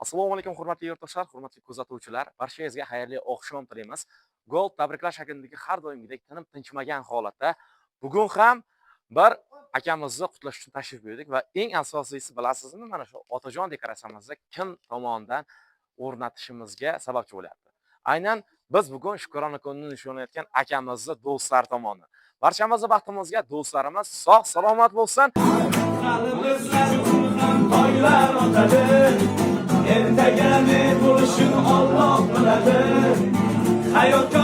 Assalomu alaykum hurmatli yurtdoshlar, hurmatli kuzatuvchilar. Barchangizga xayrli oqshom tilaymiz. Gol tabriklash shaklidagi har doimgidek tinib tinchimagan holatda bugun ham bir akamizni qutlash uchun tashrif buyurdik va eng asosiysi bilasizmi, mana shu Otajon dekoratsiyamizni kim tomonidan o'rnatishimizga sababchi bo'lyapti. Aynan biz bugun Shukrona kunini nishonlayotgan akamizni do'stlar tomonidan. Barchamizni baxtimizga do'stlarimiz sog' salomat bo'lsin. Ertaga ne bo'lishini Alloh biladi. Hayotga